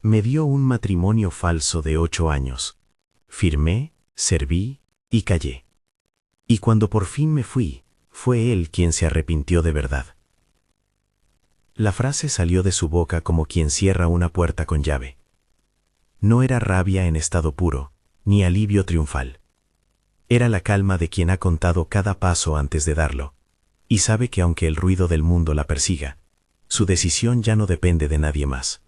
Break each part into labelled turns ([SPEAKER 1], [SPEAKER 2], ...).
[SPEAKER 1] Me dio un matrimonio falso de 8 años. Firmé, serví y callé. Y cuando por fin me fui, fue él quien se arrepintió de verdad. La frase salió de su boca como quien cierra una puerta con llave. No era rabia en estado puro, ni alivio triunfal. Era la calma de quien ha contado cada paso antes de darlo, y sabe que aunque el ruido del mundo la persiga, su decisión ya no depende de nadie más.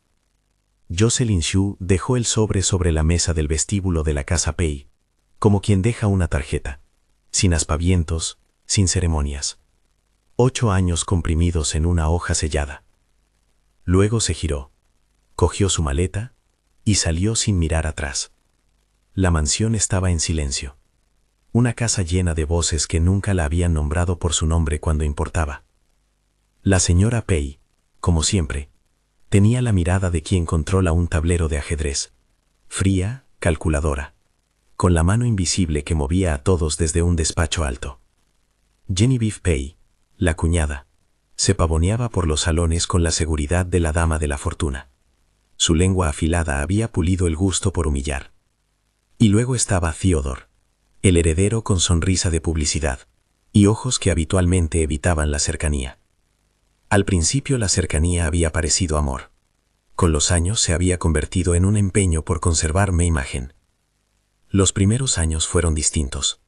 [SPEAKER 1] Jocelyn Xu dejó el sobre la mesa del vestíbulo de la casa Pei, como quien deja una tarjeta, sin aspavientos, sin ceremonias. 8 años comprimidos en una hoja sellada. Luego se giró, cogió su maleta y salió sin mirar atrás. La mansión estaba en silencio. Una casa llena de voces que nunca la habían nombrado por su nombre cuando importaba. La señora Pei, como siempre, tenía la mirada de quien controla un tablero de ajedrez, fría, calculadora, con la mano invisible que movía a todos desde un despacho alto. Genevieve Pei, la cuñada, se pavoneaba por los salones con la seguridad de la dama de la fortuna. Su lengua afilada había pulido el gusto por humillar. Y luego estaba Theodore, el heredero con sonrisa de publicidad, y ojos que habitualmente evitaban la cercanía. Al principio la cercanía había parecido amor. Con los años se había convertido en un empeño por conservar mi imagen. Los primeros años fueron distintos.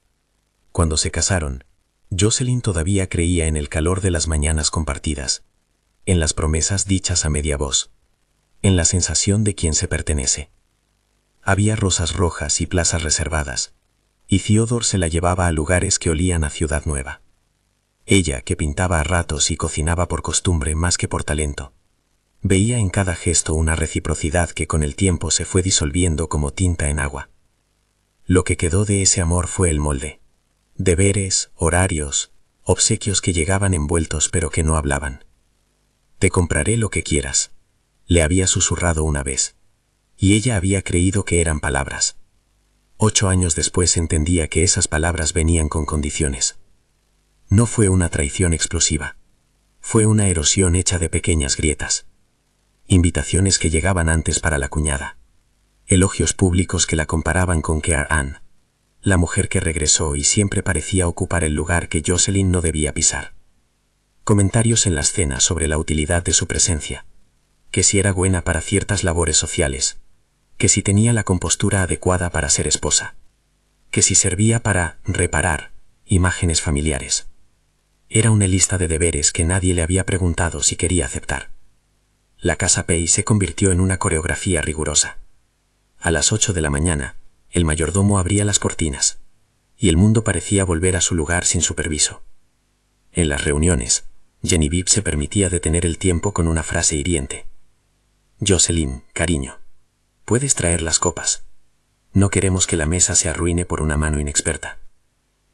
[SPEAKER 1] Cuando se casaron, Jocelyn todavía creía en el calor de las mañanas compartidas, en las promesas dichas a media voz, en la sensación de quien se pertenece. Había rosas rojas y plazas reservadas, y Theodore se la llevaba a lugares que olían a ciudad nueva. Ella, que pintaba a ratos y cocinaba por costumbre más que por talento, veía en cada gesto una reciprocidad que con el tiempo se fue disolviendo como tinta en agua. Lo que quedó de ese amor fue el molde. Deberes, horarios, obsequios que llegaban envueltos pero que no hablaban. «Te compraré lo que quieras», le había susurrado una vez, y ella había creído que eran palabras. 8 años después entendía que esas palabras venían con condiciones. No fue una traición explosiva. Fue una erosión hecha de pequeñas grietas. Invitaciones que llegaban antes para la cuñada. Elogios públicos que la comparaban con Kear Ann, la mujer que regresó y siempre parecía ocupar el lugar que Jocelyn no debía pisar. Comentarios en las cenas sobre la utilidad de su presencia, que si era buena para ciertas labores sociales, que si tenía la compostura adecuada para ser esposa, que si servía para reparar imágenes familiares. Era una lista de deberes que nadie le había preguntado si quería aceptar. La casa Pei se convirtió en una coreografía rigurosa. A las 8 de la mañana, el mayordomo abría las cortinas, y el mundo parecía volver a su lugar sin su permiso. En las reuniones, Genevieve se permitía detener el tiempo con una frase hiriente. «Jocelyn, cariño, puedes traer las copas. No queremos que la mesa se arruine por una mano inexperta».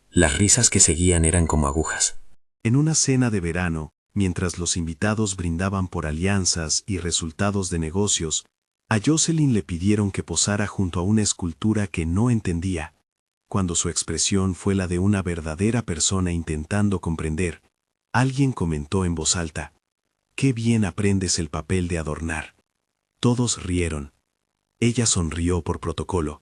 [SPEAKER 1] Las risas que seguían eran como agujas.
[SPEAKER 2] En una cena de verano, mientras los invitados brindaban por alianzas y resultados de negocios, a Jocelyn le pidieron que posara junto a una escultura que no entendía, cuando su expresión fue la de una verdadera persona intentando comprender. Alguien comentó en voz alta: «Qué bien aprendes el papel de adornar». Todos rieron. Ella sonrió por protocolo.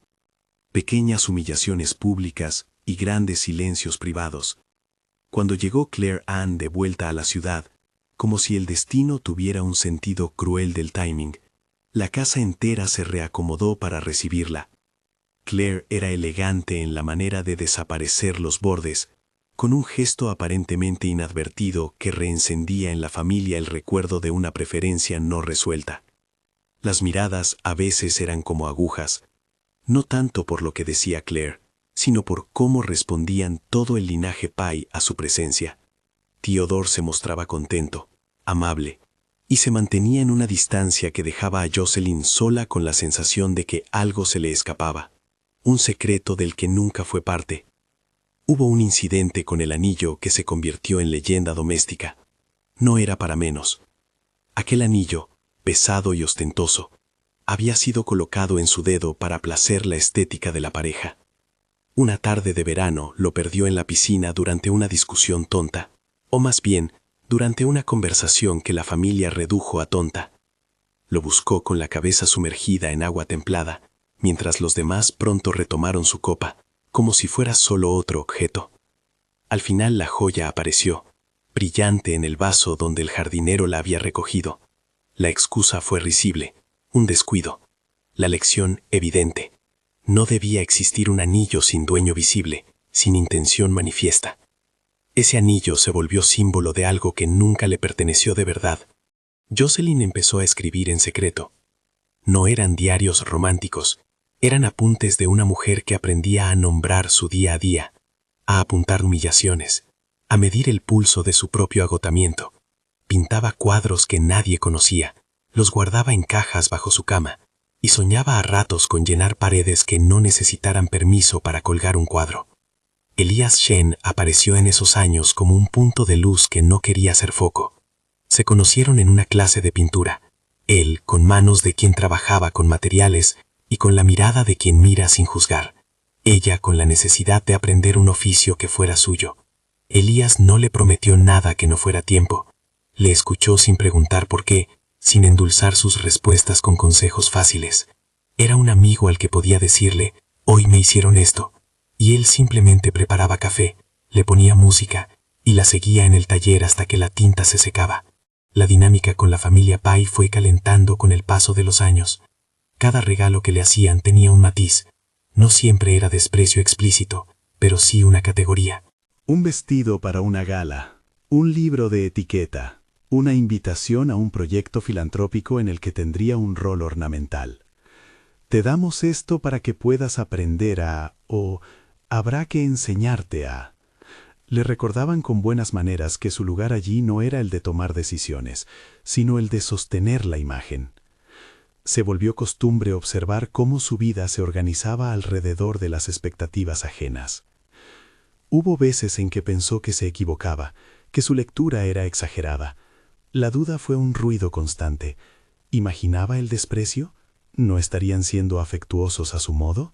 [SPEAKER 2] Pequeñas humillaciones públicas y grandes silencios privados. Cuando llegó Claire Ann de vuelta a la ciudad, como si el destino tuviera un sentido cruel del timing, la casa entera se reacomodó para recibirla. Claire era elegante en la manera de desaparecer los bordes, con un gesto aparentemente inadvertido que reencendía en la familia el recuerdo de una preferencia no resuelta. Las miradas a veces eran como agujas, no tanto por lo que decía Claire, sino por cómo respondían todo el linaje Pei a su presencia. Theodore se mostraba contento, amable, y se mantenía en una distancia que dejaba a Jocelyn sola con la sensación de que algo se le escapaba, un secreto del que nunca fue parte. Hubo un incidente con el anillo que se convirtió en leyenda doméstica. No era para menos. Aquel anillo, pesado y ostentoso, había sido colocado en su dedo para placer la estética de la pareja. Una tarde de verano lo perdió en la piscina durante una discusión tonta, o más bien, durante una conversación que la familia redujo a tonta. Lo buscó con la cabeza sumergida en agua templada, mientras los demás pronto retomaron su copa, como si fuera solo otro objeto. Al final la joya apareció, brillante en el vaso donde el jardinero la había recogido. La excusa fue risible, un descuido. La lección evidente. No debía existir un anillo sin dueño visible, sin intención manifiesta. Ese anillo se volvió símbolo de algo que nunca le perteneció de verdad. Jocelyn empezó a escribir en secreto. No eran diarios románticos, eran apuntes de una mujer que aprendía a nombrar su día a día, a apuntar humillaciones, a medir el pulso de su propio agotamiento. Pintaba cuadros que nadie conocía, los guardaba en cajas bajo su cama, y soñaba a ratos con llenar paredes que no necesitaran permiso para colgar un cuadro. Elias Shen apareció en esos años como un punto de luz que no quería ser foco. Se conocieron en una clase de pintura, él con manos de quien trabajaba con materiales y con la mirada de quien mira sin juzgar, ella con la necesidad de aprender un oficio que fuera suyo. Elías no le prometió nada que no fuera tiempo. Le escuchó sin preguntar por qué, sin endulzar sus respuestas con consejos fáciles. Era un amigo al que podía decirle, hoy me hicieron esto, y él simplemente preparaba café, le ponía música y la seguía en el taller hasta que la tinta se secaba. La dinámica con la familia Pai fue calentando con el paso de los años. Cada regalo que le hacían tenía un matiz. No siempre era desprecio explícito, pero sí una categoría.
[SPEAKER 3] Un vestido para una gala, un libro de etiqueta, una invitación a un proyecto filantrópico en el que tendría un rol ornamental. Te damos esto para que puedas aprender a, o habrá que enseñarte a. Le recordaban con buenas maneras que su lugar allí no era el de tomar decisiones, sino el de sostener la imagen. Se volvió costumbre observar cómo su vida se organizaba alrededor de las expectativas ajenas. Hubo veces en que pensó que se equivocaba, que su lectura era exagerada. La duda fue un ruido constante. ¿Imaginaba el desprecio? ¿No estarían siendo afectuosos a su modo?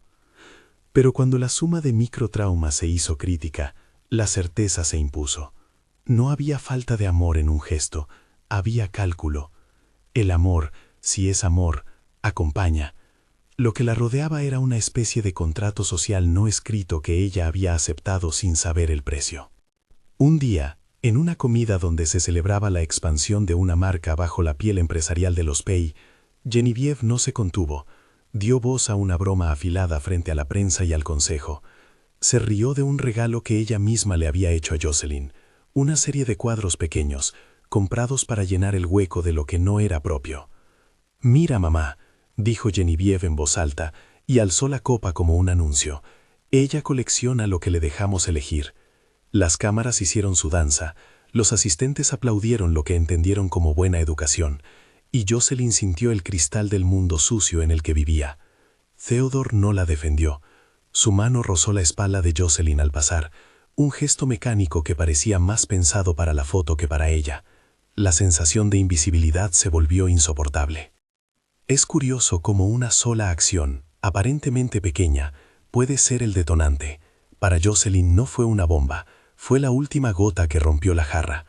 [SPEAKER 3] Pero cuando la suma de microtraumas se hizo crítica, la certeza se impuso. No había falta de amor en un gesto, había cálculo. El amor, si es amor, acompaña. Lo que la rodeaba era una especie de contrato social no escrito que ella había aceptado sin saber el precio. Un día, en una comida donde se celebraba la expansión de una marca bajo la piel empresarial de los Pei, Genevieve no se contuvo, dio voz a una broma afilada frente a la prensa y al consejo. Se rió de un regalo que ella misma le había hecho a Jocelyn, una serie de cuadros pequeños, comprados para llenar el hueco de lo que no era propio. «Mira, mamá», dijo Genevieve en voz alta, y alzó la copa como un anuncio. «Ella colecciona lo que le dejamos elegir». Las cámaras hicieron su danza, los asistentes aplaudieron lo que entendieron como buena educación, y Jocelyn sintió el cristal del mundo sucio en el que vivía. Theodore no la defendió. Su mano rozó la espalda de Jocelyn al pasar, un gesto mecánico que parecía más pensado para la foto que para ella. La sensación de invisibilidad se volvió insoportable. Es curioso cómo una sola acción, aparentemente pequeña, puede ser el detonante. Para Jocelyn no fue una bomba, fue la última gota que rompió la jarra.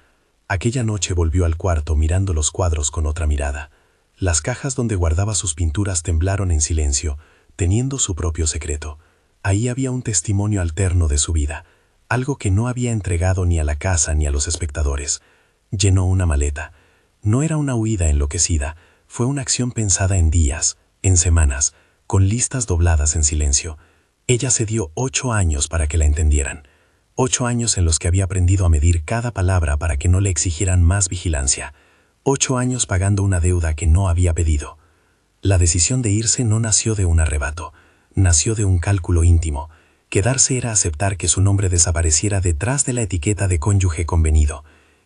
[SPEAKER 3] Aquella noche volvió al cuarto mirando los cuadros con otra mirada. Las cajas donde guardaba sus pinturas temblaron en silencio, teniendo su propio secreto. Ahí había un testimonio alterno de su vida, algo que no había entregado ni a la casa ni a los espectadores. Llenó una maleta. No era una huida enloquecida, fue una acción pensada en días, en semanas, con listas dobladas en silencio. Ella se dio 8 años para que la entendieran. 8 años en los que había aprendido a medir cada palabra para que no le exigieran más vigilancia. 8 años pagando una deuda que no había pedido. La decisión de irse no nació de un arrebato, nació de un cálculo íntimo. Quedarse era aceptar que su nombre desapareciera detrás de la etiqueta de cónyuge convenido.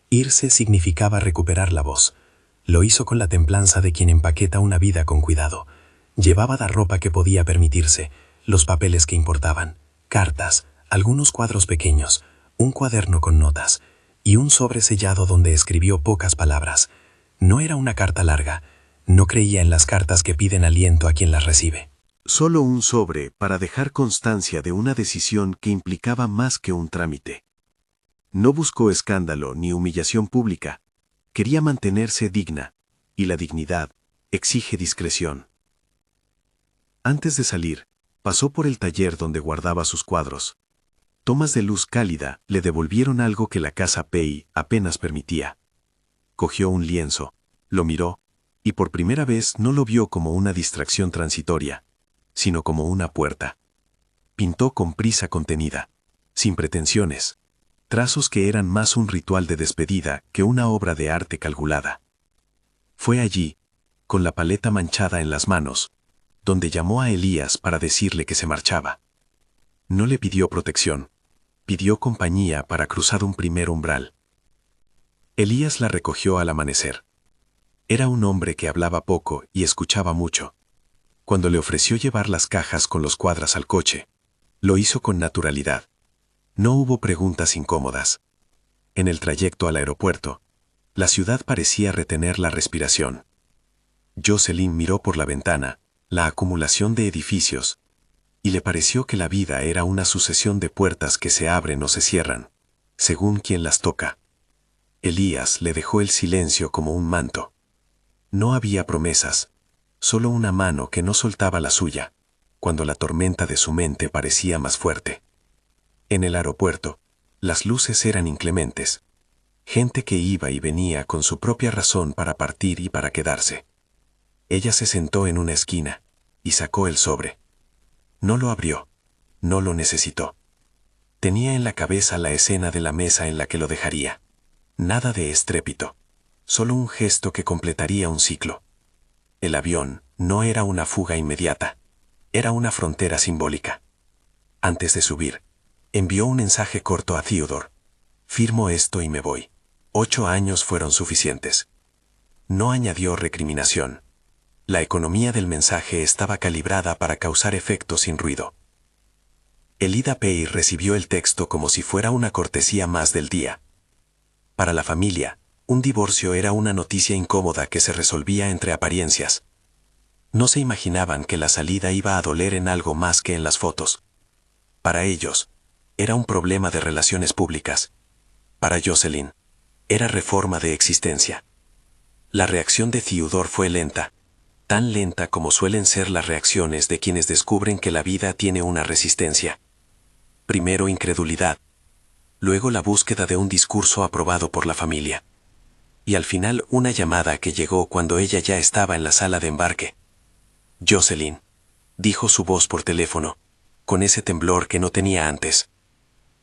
[SPEAKER 3] Irse significaba recuperar la voz. Lo hizo con la templanza de quien empaqueta una vida con cuidado. Llevaba la ropa que podía permitirse, los papeles que importaban, cartas, algunos cuadros pequeños, un cuaderno con notas y un sobre sellado donde escribió pocas palabras. No era una carta larga, no creía en las cartas que piden aliento a quien las recibe.
[SPEAKER 2] Solo un sobre para dejar constancia de una decisión que implicaba más que un trámite. No buscó escándalo ni humillación pública. Quería mantenerse digna, y la dignidad, exige discreción. Antes de salir, pasó por el taller donde guardaba sus cuadros. Tomas de luz cálida le devolvieron algo que la casa Pei apenas permitía. Cogió un lienzo, lo miró, y por primera vez no lo vio como una distracción transitoria, sino como una puerta. Pintó con prisa contenida, sin pretensiones, trazos que eran más un ritual de despedida que una obra de arte calculada. Fue allí, con la paleta manchada en las manos, donde llamó a Elías para decirle que se marchaba. No le pidió protección, pidió compañía para cruzar un primer umbral. Elías la recogió al amanecer. Era un hombre que hablaba poco y escuchaba mucho. Cuando le ofreció llevar las cajas con los cuadros al coche, lo hizo con naturalidad. No hubo preguntas incómodas. En el trayecto al aeropuerto, la ciudad parecía retener la respiración. Jocelyn miró por la ventana la acumulación de edificios, y le pareció que la vida era una sucesión de puertas que se abren o se cierran, según quien las toca. Elías le dejó el silencio como un manto. No había promesas, solo una mano que no soltaba la suya, cuando la tormenta de su mente parecía más fuerte. En el aeropuerto, las luces eran inclementes. Gente que iba y venía con su propia razón para partir y para quedarse. Ella se sentó en una esquina y sacó el sobre. No lo abrió, no lo necesitó. Tenía en la cabeza la escena de la mesa en la que lo dejaría. Nada de estrépito, solo un gesto que completaría un ciclo. El avión no era una fuga inmediata, era una frontera simbólica. Antes de subir, envió un mensaje corto a Theodore. Firmo esto y me voy. 8 años fueron suficientes. No añadió recriminación. La economía del mensaje estaba calibrada para causar efecto sin ruido. Elida Pei recibió el texto como si fuera una cortesía más del día. Para la familia, un divorcio era una noticia incómoda que se resolvía entre apariencias. No se imaginaban que la salida iba a doler en algo más que en las fotos. Para ellos, era un problema de relaciones públicas. Para Jocelyn, era reforma de existencia. La reacción de Theodore fue lenta, tan lenta como suelen ser las reacciones de quienes descubren que la vida tiene una resistencia. Primero incredulidad, luego la búsqueda de un discurso aprobado por la familia. Y al final una llamada que llegó cuando ella ya estaba en la sala de embarque. Jocelyn, dijo su voz por teléfono, con ese temblor que no tenía antes.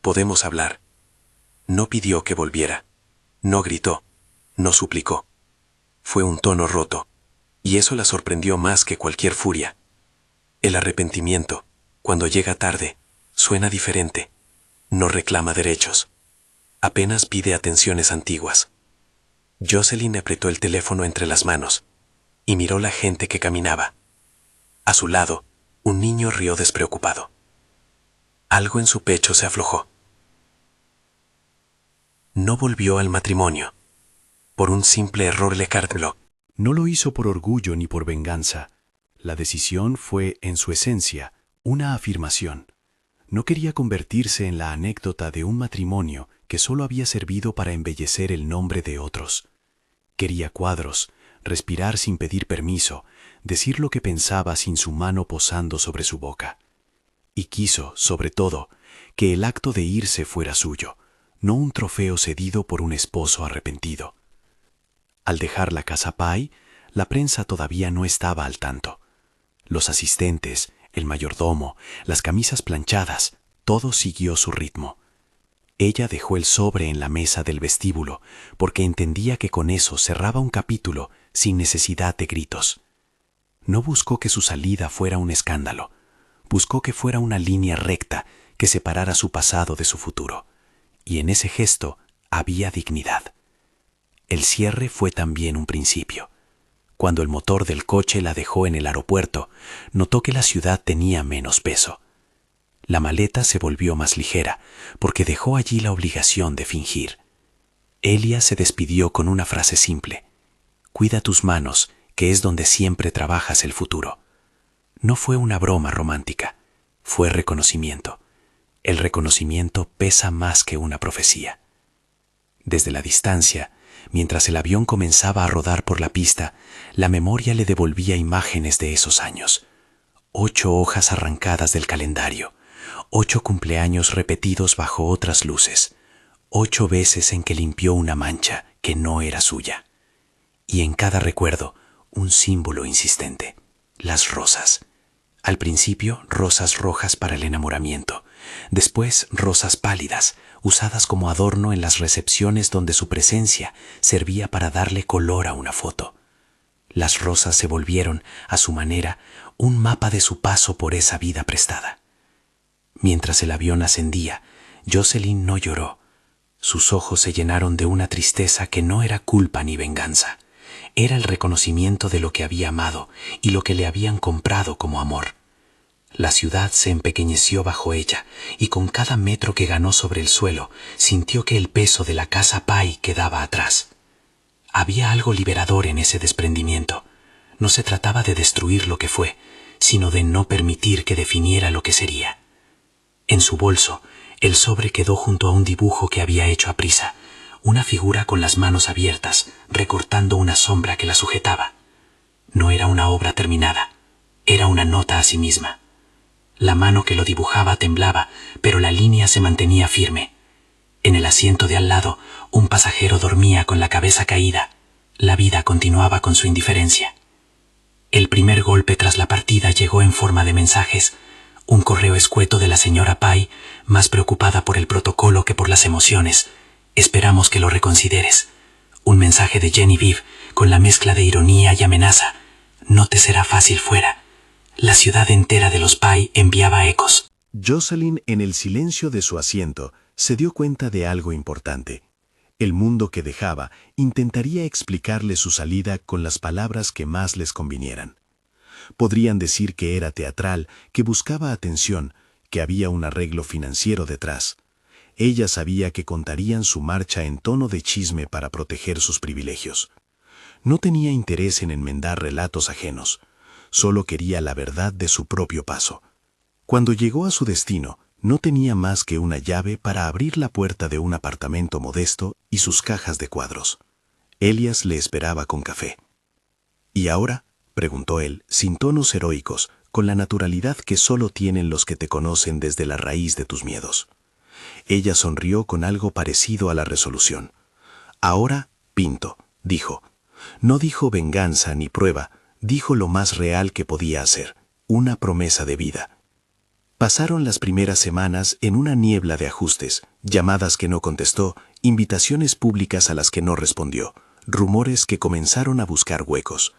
[SPEAKER 2] Podemos hablar. No pidió que volviera. No gritó. No suplicó. Fue un tono roto. Y eso la sorprendió más que cualquier furia. El arrepentimiento, cuando llega tarde, suena diferente. No reclama derechos. Apenas pide atenciones antiguas. Jocelyn apretó el teléfono entre las manos y miró la gente que caminaba. A su lado, un niño rió despreocupado. Algo en su pecho se aflojó. No volvió al matrimonio. Por un simple error le carteló.
[SPEAKER 3] No lo hizo por orgullo ni por venganza. La decisión fue, en su esencia, una afirmación. No quería convertirse en la anécdota de un matrimonio que solo había servido para embellecer el nombre de otros. Quería cuadros, respirar sin pedir permiso, decir lo que pensaba sin su mano posando sobre su boca. Y quiso, sobre todo, que el acto de irse fuera suyo, no un trofeo cedido por un esposo arrepentido. Al dejar la casa Pai, la prensa todavía no estaba al tanto. Los asistentes, el mayordomo, las camisas planchadas, todo siguió su ritmo. Ella dejó el sobre en la mesa del vestíbulo porque entendía que con eso cerraba un capítulo sin necesidad de gritos. No buscó que su salida fuera un escándalo. Buscó que fuera una línea recta que separara su pasado de su futuro. Y en ese gesto había dignidad. El cierre fue también un principio. Cuando el motor del coche la dejó en el aeropuerto, notó que la ciudad tenía menos peso. La maleta se volvió más ligera, porque dejó allí la obligación de fingir. Elia se despidió con una frase simple. Cuida tus manos, que es donde siempre trabajas el futuro. No fue una broma romántica, fue reconocimiento. El reconocimiento pesa más que una profecía. Desde la distancia,
[SPEAKER 4] mientras el avión comenzaba a rodar por la pista, la memoria le devolvía imágenes de esos años. 8 hojas arrancadas del calendario, 8 cumpleaños repetidos bajo otras luces, 8 veces en que limpió una mancha que no era suya. Y en cada recuerdo, un símbolo insistente: las rosas. Al principio, rosas rojas para el enamoramiento, después rosas pálidas, usadas como adorno en las recepciones donde su presencia servía para darle color a una foto. Las rosas se volvieron, a su manera, un mapa de su paso por esa vida prestada. Mientras el avión ascendía, Jocelyn no lloró. Sus ojos se llenaron de una tristeza que no era culpa ni venganza. Era el reconocimiento de lo que había amado y lo que le habían comprado como amor. La ciudad se empequeñeció bajo ella, y con cada metro que ganó sobre el suelo, sintió que el peso de la casa Pai quedaba atrás. Había algo liberador en ese desprendimiento. No se trataba de destruir lo que fue, sino de no permitir que definiera lo que sería. En su bolso, el sobre quedó junto a un dibujo que había hecho a prisa, una figura con las manos abiertas, recortando una sombra que la sujetaba. No era una obra terminada, era una nota a sí misma. La mano que lo dibujaba temblaba, pero la línea se mantenía firme. En el asiento de al lado, un pasajero dormía con la cabeza caída. La vida continuaba con su indiferencia. El primer golpe tras la partida llegó en forma de mensajes. Un correo escueto de la señora Pai, más preocupada por el protocolo que por las emociones. Esperamos que lo reconsideres. Un mensaje de Genevieve, con la mezcla de ironía y amenaza. No te será fácil fuera. La ciudad entera de los Pai enviaba ecos.
[SPEAKER 2] Jocelyn, en el silencio de su asiento, se dio cuenta de algo importante. El mundo que dejaba intentaría explicarle su salida con las palabras que más les convinieran. Podrían decir que era teatral, que buscaba atención, que había un arreglo financiero detrás. Ella sabía que contarían su marcha en tono de chisme para proteger sus privilegios. No tenía interés en enmendar relatos ajenos. Solo quería la verdad de su propio paso. Cuando llegó a su destino, no tenía más que una llave para abrir la puerta de un apartamento modesto y sus cajas de cuadros. Elias le esperaba con café. ¿Y ahora?, preguntó él, sin tonos heroicos, con la naturalidad que solo tienen los que te conocen desde la raíz de tus miedos. Ella sonrió con algo parecido a la resolución. Ahora, pinto, dijo. No dijo venganza ni prueba, dijo lo más real que podía hacer, una promesa de vida. Pasaron las primeras semanas en una niebla de ajustes, llamadas que no contestó, invitaciones públicas a las que no respondió, rumores que comenzaron a buscar huecos.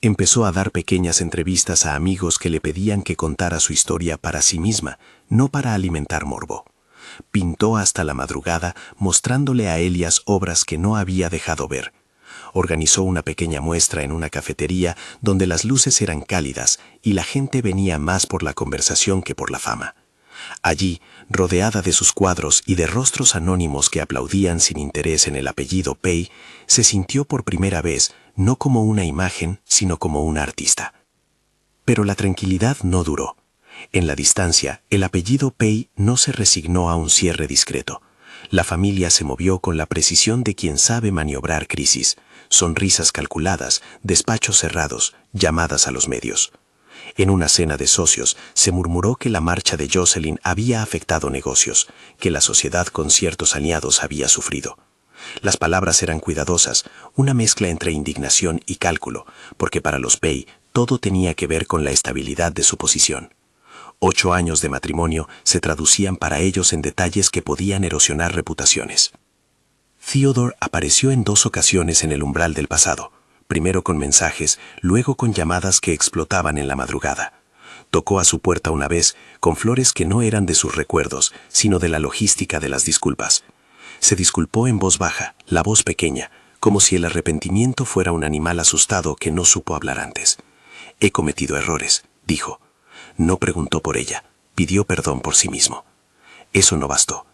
[SPEAKER 2] Empezó a dar pequeñas entrevistas a amigos que le pedían que contara su historia para sí misma, no para alimentar morbo. Pintó hasta la madrugada, mostrándole a Elias obras que no había dejado ver. Organizó una pequeña muestra en una cafetería donde las luces eran cálidas y la gente venía más por la conversación que por la fama. Allí, rodeada de sus cuadros y de rostros anónimos que aplaudían sin interés en el apellido Pai, se sintió por primera vez no como una imagen, sino como una artista. Pero la tranquilidad no duró. En la distancia, el apellido Pai no se resignó a un cierre discreto. La familia se movió con la precisión de quien sabe maniobrar crisis, sonrisas calculadas, despachos cerrados, llamadas a los medios. En una cena de socios se murmuró que la marcha de Jocelyn había afectado negocios, que la sociedad con ciertos aliados había sufrido. Las palabras eran cuidadosas, una mezcla entre indignación y cálculo, porque para los Pai todo tenía que ver con la estabilidad de su posición. 8 años de matrimonio se traducían para ellos en detalles que podían erosionar reputaciones. Theodore apareció en 2 ocasiones en el umbral del pasado, primero con mensajes, luego con llamadas que explotaban en la madrugada. Tocó a su puerta una vez, con flores que no eran de sus recuerdos, sino de la logística de las disculpas. Se disculpó en voz baja, la voz pequeña, como si el arrepentimiento fuera un animal asustado que no supo hablar antes. He cometido errores, dijo. No preguntó por ella, pidió perdón por sí mismo. Eso no bastó.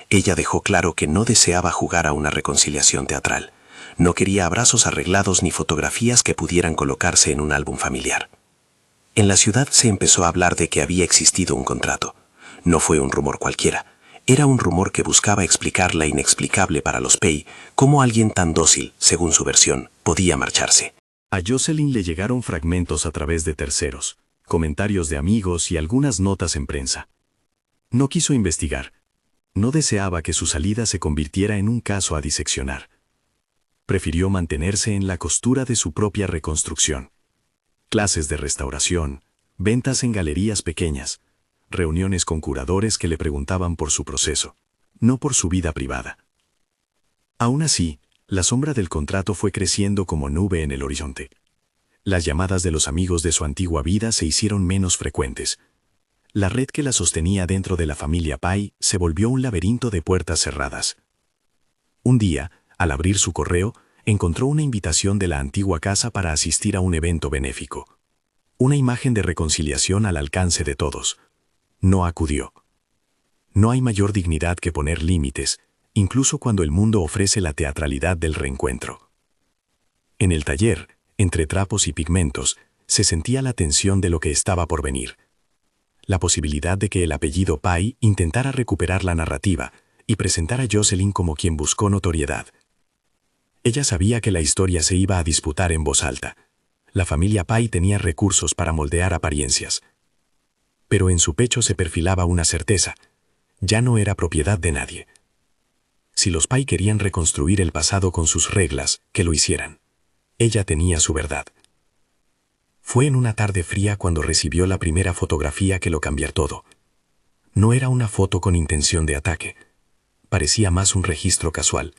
[SPEAKER 2] Ella dejó claro que no deseaba jugar a una reconciliación teatral. No quería abrazos arreglados ni fotografías que pudieran colocarse en un álbum familiar. En la ciudad se empezó a hablar de que había existido un contrato. No fue un rumor cualquiera.
[SPEAKER 4] Era un rumor que buscaba explicar la inexplicable para los Pei, cómo alguien tan dócil, según su versión, podía marcharse.
[SPEAKER 1] A Jocelyn le llegaron fragmentos a través de terceros, comentarios de amigos y algunas notas en prensa. No quiso investigar. No deseaba que su salida se convirtiera en un caso a diseccionar. Prefirió mantenerse en la costura de su propia reconstrucción. Clases de restauración, ventas en galerías pequeñas, reuniones con curadores que le preguntaban por su proceso, no por su vida privada. Aún así, la sombra del contrato fue creciendo como nube en el horizonte. Las llamadas de los amigos de su antigua vida se hicieron menos frecuentes. La red que la sostenía dentro de la familia Pai se volvió un laberinto de puertas cerradas. Un día, al abrir su correo, encontró una invitación de la antigua casa para asistir a un evento benéfico. Una imagen de reconciliación al alcance de todos. No acudió. No hay mayor dignidad que poner límites, incluso cuando el mundo ofrece la teatralidad del reencuentro. En el taller, entre trapos y pigmentos, se sentía la tensión de lo que estaba por venir. La posibilidad de que el apellido Pai intentara recuperar la narrativa y presentar a Jocelyn como quien buscó notoriedad. Ella sabía que la historia se iba a disputar en voz alta. La familia Pai tenía recursos para moldear apariencias. Pero en su pecho se perfilaba una certeza. Ya no era propiedad de nadie. Si los Pai querían reconstruir el pasado con sus reglas, que lo hicieran. Ella tenía su verdad. Fue en una tarde fría cuando recibió la primera fotografía que lo cambió todo. No era una foto con intención de ataque. Parecía más un registro casual.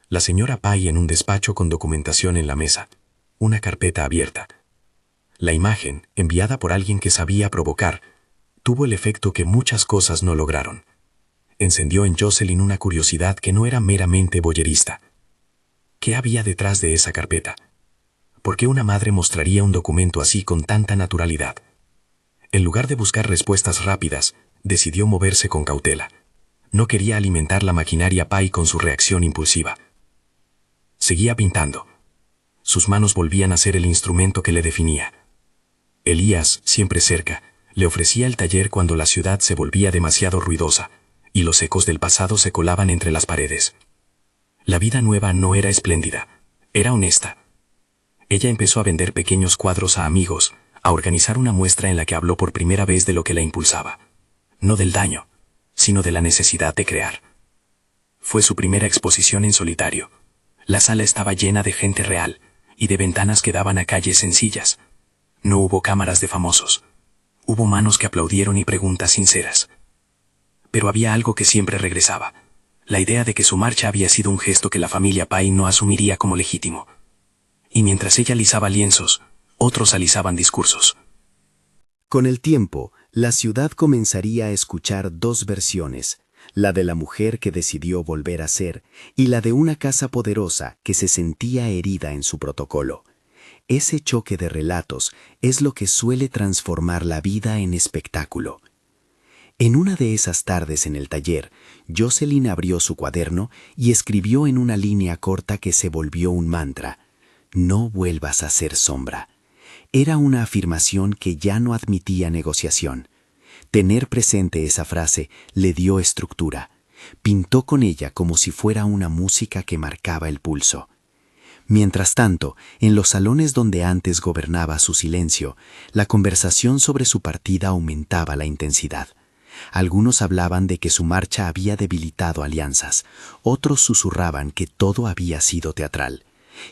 [SPEAKER 1] La señora Pai en un despacho con documentación en la mesa. Una carpeta abierta. La imagen, enviada por alguien que sabía provocar, tuvo el efecto que muchas cosas no lograron. Encendió en Jocelyn una curiosidad que no era meramente voyerista. ¿Qué había detrás de esa carpeta? ¿Por qué una madre mostraría un documento así con tanta naturalidad? En lugar de buscar respuestas rápidas, decidió moverse con cautela. No quería alimentar la maquinaria Pai con su reacción impulsiva. Seguía pintando. Sus manos volvían a ser el instrumento que le definía. Elías, siempre cerca, le ofrecía el taller cuando la ciudad se volvía demasiado ruidosa, y los ecos del pasado se colaban entre las paredes. La vida nueva no era espléndida, era honesta. Ella empezó a vender pequeños cuadros a amigos, a organizar una muestra en la que habló por primera vez de lo que la impulsaba. No del daño, sino de la necesidad de crear. Fue su primera exposición en solitario. La sala estaba llena de gente real, y de ventanas que daban a calles sencillas. No hubo cámaras de famosos. Hubo manos que aplaudieron y preguntas sinceras. Pero había algo que siempre regresaba. La idea de que su marcha había sido un gesto que la familia Pai no asumiría como legítimo. Y mientras ella alisaba lienzos, otros alisaban discursos.
[SPEAKER 5] Con el tiempo, la ciudad comenzaría a escuchar dos versiones, la de la mujer que decidió volver a ser y la de una casa poderosa que se sentía herida en su protocolo. Ese choque de relatos es lo que suele transformar la vida en espectáculo. En una de esas tardes en el taller, Jocelyn abrió su cuaderno y escribió en una línea corta que se volvió un mantra: «No vuelvas a ser sombra». Era una afirmación que ya no admitía negociación. Tener presente esa frase le dio estructura. Pintó con ella como si fuera una música que marcaba el pulso. Mientras tanto, en los salones donde antes gobernaba su silencio, la conversación sobre su partida aumentaba la intensidad. Algunos hablaban de que su marcha había debilitado alianzas, otros susurraban que todo había sido teatral.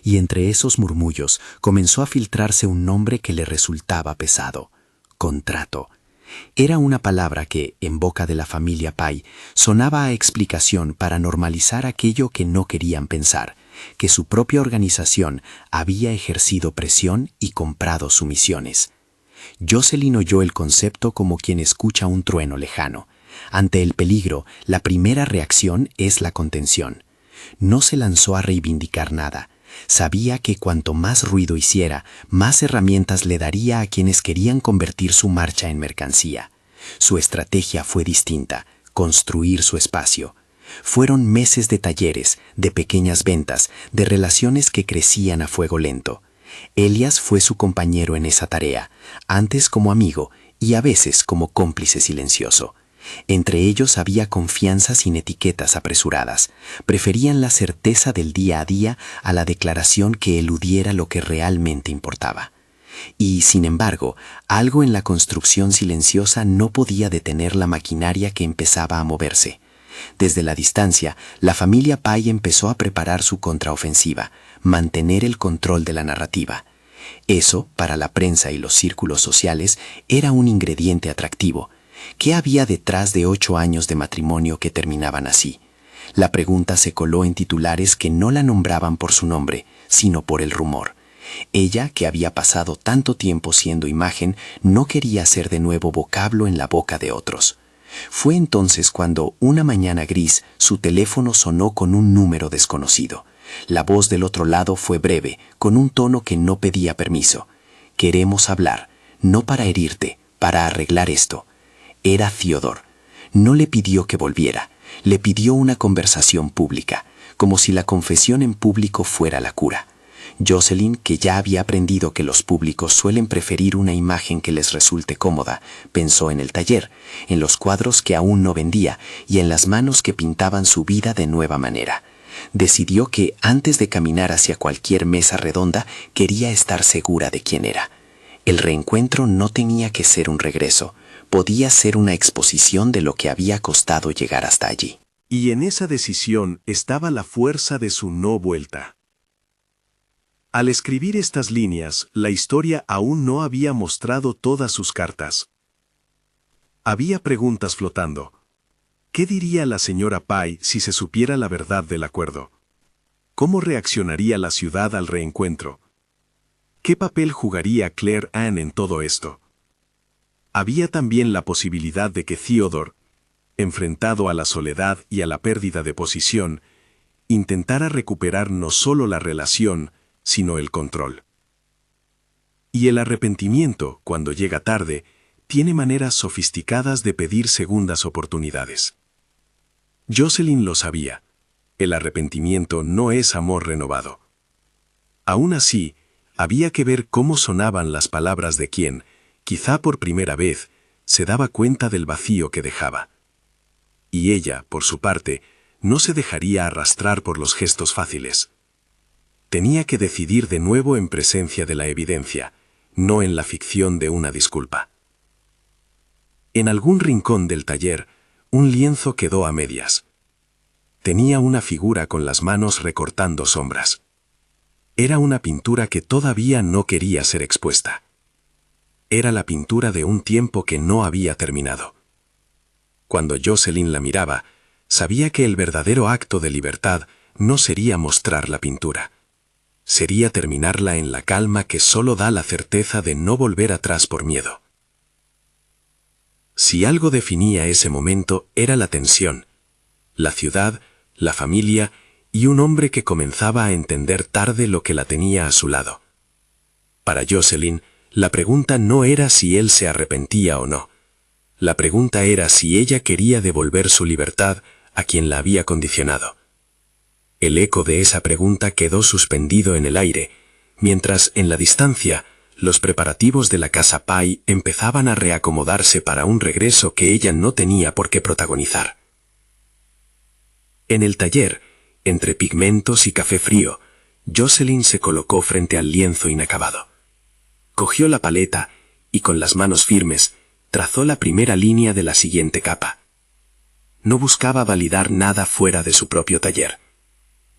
[SPEAKER 5] Y entre esos murmullos comenzó a filtrarse un nombre que le resultaba pesado: contrato. Era una palabra que, en boca de la familia Pai, sonaba a explicación para normalizar aquello que no querían pensar, que su propia organización había ejercido presión y comprado sumisiones. Jocelyn oyó el concepto como quien escucha un trueno lejano. Ante el peligro, la primera reacción es la contención. No se lanzó a reivindicar nada. Sabía que cuanto más ruido hiciera, más herramientas le daría a quienes querían convertir su marcha en mercancía. Su estrategia fue distinta: construir su espacio. Fueron meses de talleres, de pequeñas ventas, de relaciones que crecían a fuego lento. Elías fue su compañero en esa tarea, antes como amigo y a veces como cómplice silencioso.
[SPEAKER 4] Entre ellos había confianza sin etiquetas apresuradas. Preferían la certeza del día a día a la declaración que eludiera lo que realmente importaba. Y, sin embargo, algo en la construcción silenciosa no podía detener la maquinaria que empezaba a moverse. Desde la distancia, la familia Pai empezó a preparar su contraofensiva, mantener el control de la narrativa. Eso, para la prensa y los círculos sociales, era un ingrediente atractivo. ¿Qué había detrás de 8 años de matrimonio que terminaban así? La pregunta se coló en titulares que no la nombraban por su nombre, sino por el rumor. Ella, que había pasado tanto tiempo siendo imagen, no quería ser de nuevo vocablo en la boca de otros. Fue entonces cuando, una mañana gris, su teléfono sonó con un número desconocido. La voz del otro lado fue breve, con un tono que no pedía permiso. «Queremos hablar, no para herirte, para arreglar esto». Era Theodore. No le pidió que volviera, le pidió una conversación pública, como si la confesión en público fuera la cura. Jocelyn, que ya había aprendido que los públicos suelen preferir una imagen que les resulte cómoda, pensó en el taller, en los cuadros que aún no vendía y en las manos que pintaban su vida de nueva manera. Decidió que, antes de caminar hacia cualquier mesa redonda, quería estar segura de quién era. El reencuentro no tenía que ser un regreso, podía ser una exposición de lo que había costado llegar hasta allí.
[SPEAKER 2] Y en esa decisión estaba la fuerza de su no vuelta. Al escribir estas líneas, la historia aún no había mostrado todas sus cartas. Había preguntas flotando. ¿Qué diría la señora Pai si se supiera la verdad del acuerdo? ¿Cómo reaccionaría la ciudad al reencuentro? ¿Qué papel jugaría Claire Anne en todo esto? Había también la posibilidad de que Theodore, enfrentado a la soledad y a la pérdida de posición, intentara recuperar no solo la relación, sino el control. Y el arrepentimiento, cuando llega tarde, tiene maneras sofisticadas de pedir segundas oportunidades. Jocelyn lo sabía. El arrepentimiento no es amor renovado. Aún así, había que ver cómo sonaban las palabras de quien, quizá por primera vez, se daba cuenta del vacío que dejaba. Y ella, por su parte, no se dejaría arrastrar por los gestos fáciles. Tenía que decidir de nuevo en presencia de la evidencia, no en la ficción de una disculpa. En algún rincón del taller, un lienzo quedó a medias. Tenía una figura con las manos recortando sombras. Era una pintura que todavía no quería ser expuesta. Era la pintura de un tiempo que no había terminado. Cuando Jocelyn la miraba, sabía que el verdadero acto de libertad no sería mostrar la pintura. Sería terminarla en la calma que solo da la certeza de no volver atrás por miedo. Si algo definía ese momento era la tensión, la ciudad, la familia y un hombre que comenzaba a entender tarde lo que la tenía a su lado. Para Jocelyn, la pregunta no era si él se arrepentía o no. La pregunta era si ella quería devolver su libertad a quien la había condicionado. El eco de esa pregunta quedó suspendido en el aire, mientras en la distancia los preparativos de la casa Pai empezaban a reacomodarse para un regreso que ella no tenía por qué protagonizar. En el taller, entre pigmentos y café frío, Jocelyn se colocó frente al lienzo inacabado. Cogió la paleta y con las manos firmes trazó la primera línea de la siguiente capa. No buscaba validar nada fuera de su propio taller.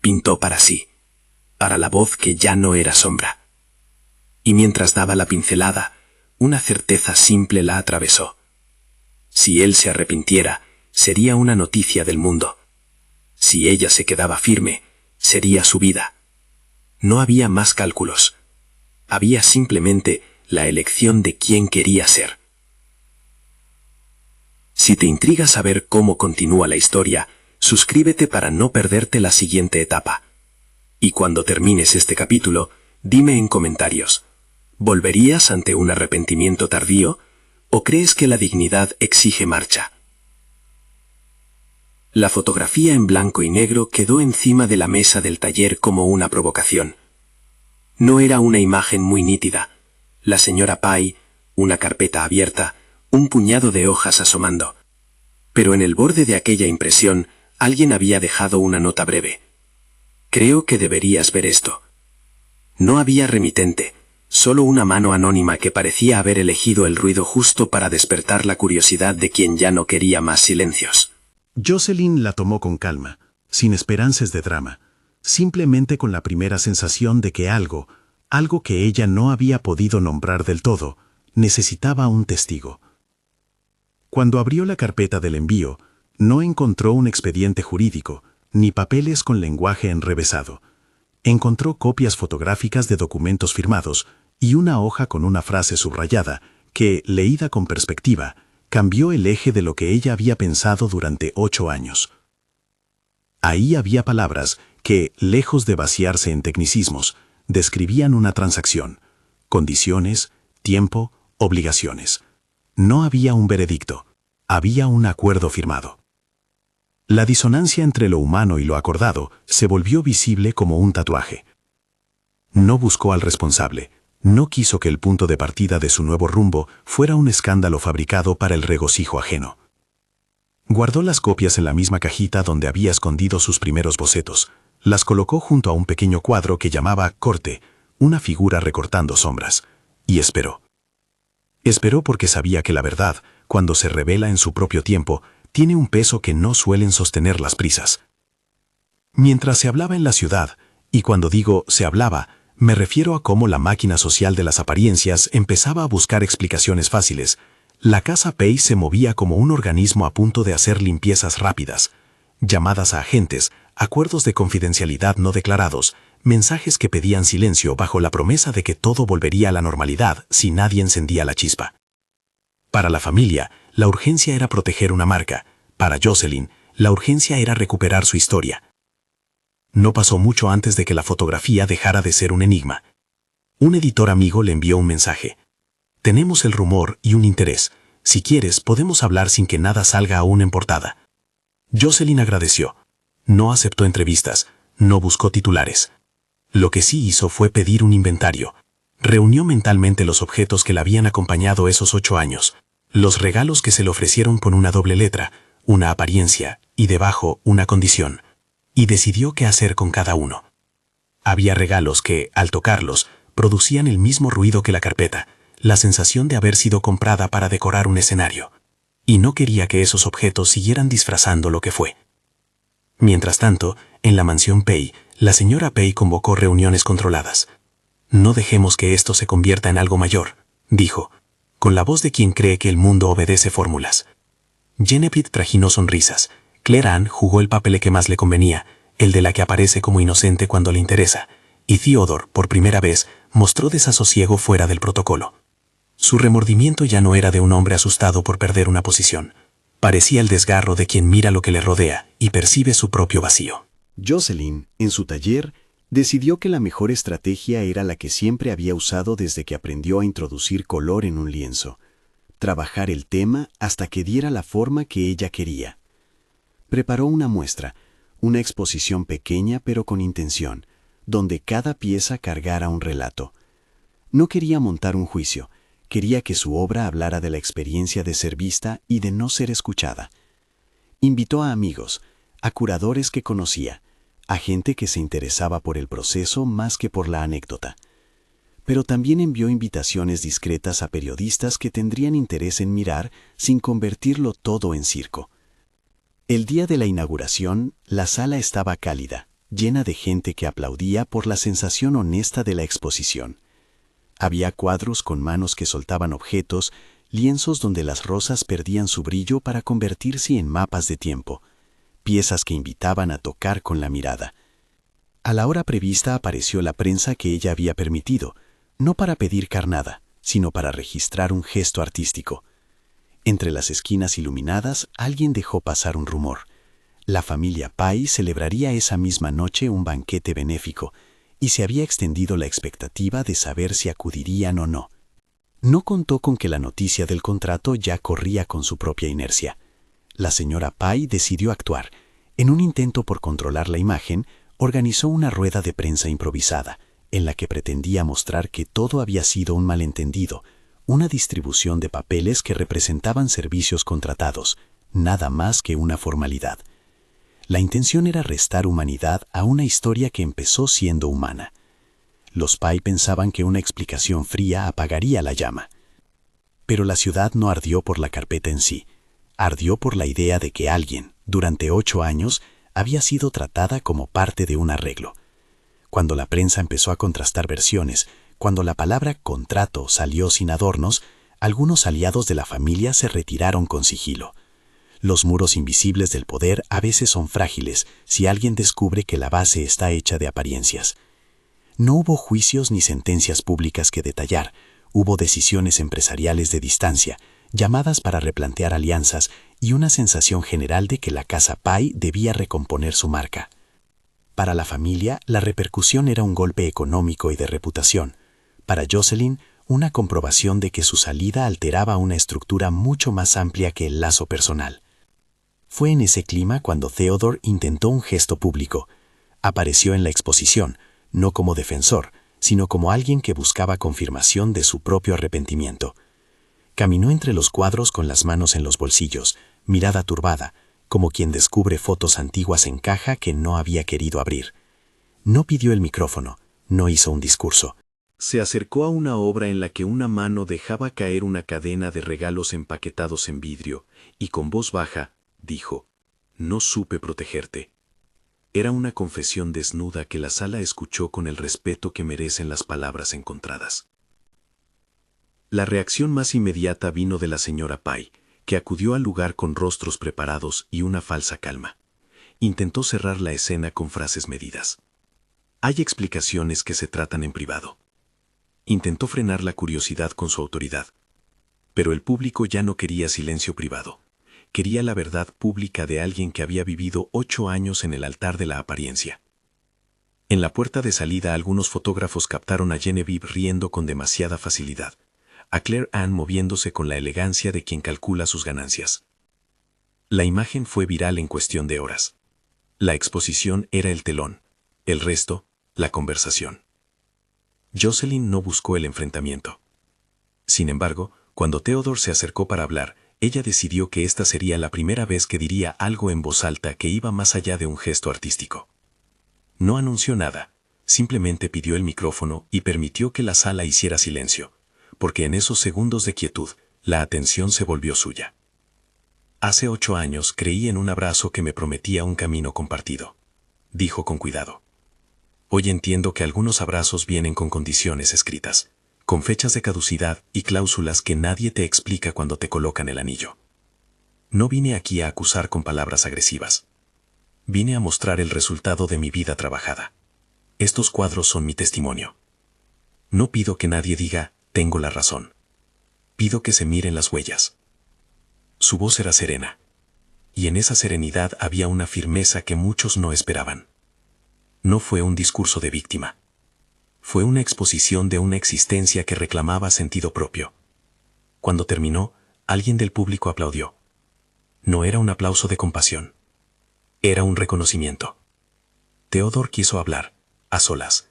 [SPEAKER 2] Pintó para sí, para la voz que ya no era sombra. Y mientras daba la pincelada, una certeza simple la atravesó. Si él se arrepintiera, sería una noticia del mundo. Si ella se quedaba firme, sería su vida. No había más cálculos. Había simplemente la elección de quién quería ser. Si te intriga saber cómo continúa la historia, suscríbete para no perderte la siguiente etapa. Y cuando termines este capítulo, dime en comentarios, ¿volverías ante un arrepentimiento tardío o crees que la dignidad exige marcha? La fotografía en blanco y negro quedó encima de la mesa del taller como una provocación. No era una imagen muy nítida. La señora Pai, una carpeta abierta, un puñado de hojas asomando.
[SPEAKER 4] pero en el borde de aquella impresión alguien había dejado una nota breve. Creo que deberías ver esto. No había remitente, solo una mano anónima que parecía haber elegido el ruido justo para despertar la curiosidad de quien ya no quería más silencios.
[SPEAKER 1] Jocelyn la tomó con calma, sin esperanzas de drama, simplemente con la primera sensación de que algo que ella no había podido nombrar del todo, necesitaba un testigo. Cuando abrió la carpeta del envío, no encontró un expediente jurídico, ni papeles con lenguaje enrevesado. Encontró copias fotográficas de documentos firmados y una hoja con una frase subrayada que, leída con perspectiva, cambió el eje de lo que ella había pensado durante 8 años. Ahí había palabras que, lejos de vaciarse en tecnicismos, describían una transacción, condiciones, tiempo, obligaciones. No había un veredicto, había un acuerdo firmado. La disonancia entre lo humano y lo acordado se volvió visible como un tatuaje. No buscó al responsable, no quiso que el punto de partida de su nuevo rumbo fuera un escándalo fabricado para el regocijo ajeno. Guardó las copias en la misma cajita donde había escondido sus primeros bocetos, las colocó junto a un pequeño cuadro que llamaba corte, una figura recortando sombras, y esperó. Esperó porque sabía que la verdad, cuando se revela en su propio tiempo, tiene un peso que no suelen sostener las prisas. Mientras se hablaba en la ciudad, y cuando digo se hablaba, me refiero a cómo la máquina social de las apariencias empezaba a buscar explicaciones fáciles, la casa Pei se movía como un organismo a punto de hacer limpiezas rápidas, llamadas a agentes, acuerdos de confidencialidad no declarados, mensajes que pedían silencio bajo la promesa de que todo volvería a la normalidad si nadie encendía la chispa. Para la familia, la urgencia era proteger una marca. Para Jocelyn, la urgencia era recuperar su historia. No pasó mucho antes de que la fotografía dejara de ser un enigma. Un editor amigo le envió un mensaje. Tenemos el rumor y un interés. Si quieres, podemos hablar sin que nada salga aún en portada. Jocelyn agradeció. No aceptó entrevistas, no buscó titulares. Lo que sí hizo fue pedir un inventario. Reunió mentalmente los objetos que la habían acompañado esos 8 años. Los regalos que se le ofrecieron con una doble letra, una apariencia y debajo una condición, y decidió qué hacer con cada uno. Había regalos que, al tocarlos, producían el mismo ruido que la carpeta, la sensación de haber sido comprada para decorar un escenario, y no quería que esos objetos siguieran disfrazando lo que fue. Mientras tanto, en la mansión Pei, la señora Pei convocó reuniones controladas. No dejemos que esto se convierta en algo mayor, dijo, con la voz de quien cree que el mundo obedece fórmulas. Genevieve trajinó sonrisas. Claire Ann jugó el papel que más le convenía, el de la que aparece como inocente cuando le interesa, y Theodore, por primera vez, mostró desasosiego fuera del protocolo. Su remordimiento ya no era de un hombre asustado por perder una posición. Parecía el desgarro de quien mira lo que le rodea y percibe su propio vacío.
[SPEAKER 5] Jocelyn, en su taller, decidió que la mejor estrategia era la que siempre había usado desde que aprendió a introducir color en un lienzo: trabajar el tema hasta que diera la forma que ella quería. Preparó una muestra, una exposición pequeña pero con intención, donde cada pieza cargara un relato. No quería montar un juicio, quería que su obra hablara de la experiencia de ser vista y de no ser escuchada. Invitó a amigos, a curadores que conocía, a gente que se interesaba por el proceso más que por la anécdota. Pero también envió invitaciones discretas a periodistas que tendrían interés en mirar sin convertirlo todo en circo. El día de la inauguración, la sala estaba cálida, llena de gente que aplaudía por la sensación honesta de la exposición. Había cuadros con manos que soltaban objetos, lienzos donde las rosas perdían su brillo para convertirse en mapas de tiempo, piezas que invitaban a tocar con la mirada. A la hora prevista apareció la prensa que ella había permitido, no para pedir carnada, sino para registrar un gesto artístico. Entre las esquinas iluminadas, alguien dejó pasar un rumor. La familia Pai celebraría esa misma noche un banquete benéfico, y se había extendido la expectativa de saber si acudirían o no. No contó con que la noticia del contrato ya corría con su propia inercia. La señora Pai decidió actuar. En un intento por controlar la imagen, organizó una rueda de prensa improvisada, en la que pretendía mostrar que todo había sido un malentendido, una distribución de papeles que representaban servicios contratados,
[SPEAKER 4] nada más que una formalidad. La intención era restar humanidad a una historia que empezó siendo humana. Los Pai pensaban que una explicación fría apagaría la llama. Pero la ciudad no ardió por la carpeta en sí, ardió por la idea de que alguien, durante 8 años, había sido tratada como parte de un arreglo. Cuando la prensa empezó a contrastar versiones, cuando la palabra contrato salió sin adornos, algunos aliados de la familia se retiraron con sigilo. Los muros invisibles del poder a veces son frágiles si alguien descubre que la base está hecha de apariencias. No hubo juicios ni sentencias públicas que detallar, hubo decisiones empresariales de distancia, llamadas para replantear alianzas y una sensación general de que la casa Pai debía recomponer su marca. Para la familia, la repercusión era un golpe económico y de reputación. Para Jocelyn, una comprobación de que su salida alteraba una estructura mucho más amplia que el lazo personal. Fue en ese clima cuando Theodore intentó un gesto público. Apareció en la exposición, no como defensor, sino como alguien que buscaba confirmación de su propio arrepentimiento. Caminó entre los cuadros con las manos en los bolsillos, mirada turbada, como quien descubre fotos antiguas en caja que no había querido abrir. No pidió el micrófono, no hizo un discurso.
[SPEAKER 2] Se acercó a una obra en la que una mano dejaba caer una cadena de regalos empaquetados en vidrio, y con voz baja, dijo, «No supe protegerte». Era una confesión desnuda que la sala escuchó con el respeto que merecen las palabras encontradas. La reacción más inmediata vino de la señora Pai, que acudió al lugar con rostros preparados y una falsa calma. Intentó cerrar la escena con frases medidas. Hay explicaciones que se tratan en privado. Intentó frenar la curiosidad con su autoridad. Pero el público ya no quería silencio privado. Quería la verdad pública de alguien que había vivido 8 años en el altar de la apariencia. En la puerta de salida algunos fotógrafos captaron a Genevieve riendo con demasiada facilidad, a Claire Ann moviéndose con la elegancia de quien calcula sus ganancias. La imagen fue viral en cuestión de horas. La exposición era el telón, el resto, la conversación. Jocelyn no buscó el enfrentamiento. Sin embargo, cuando Theodore se acercó para hablar, ella decidió que esta sería la primera vez que diría algo en voz alta que iba más allá de un gesto artístico. No anunció nada, simplemente pidió el micrófono y permitió que la sala hiciera silencio, porque en esos segundos de quietud, la atención se volvió suya. Hace 8 años creí en un abrazo que me prometía un camino compartido, dijo con cuidado. Hoy entiendo que algunos abrazos vienen con condiciones escritas, con fechas de caducidad y cláusulas que nadie te explica cuando te colocan el anillo. No vine aquí a acusar con palabras agresivas. Vine a mostrar el resultado de mi vida trabajada. Estos cuadros son mi testimonio. No pido que nadie diga, tengo la razón. Pido que se miren las huellas. Su voz era serena. Y en esa serenidad había una firmeza que muchos no esperaban. No fue un discurso de víctima. Fue una exposición de una existencia que reclamaba sentido propio. Cuando terminó, alguien del público aplaudió. No era un aplauso de compasión. Era un reconocimiento. Theodore quiso hablar, a solas.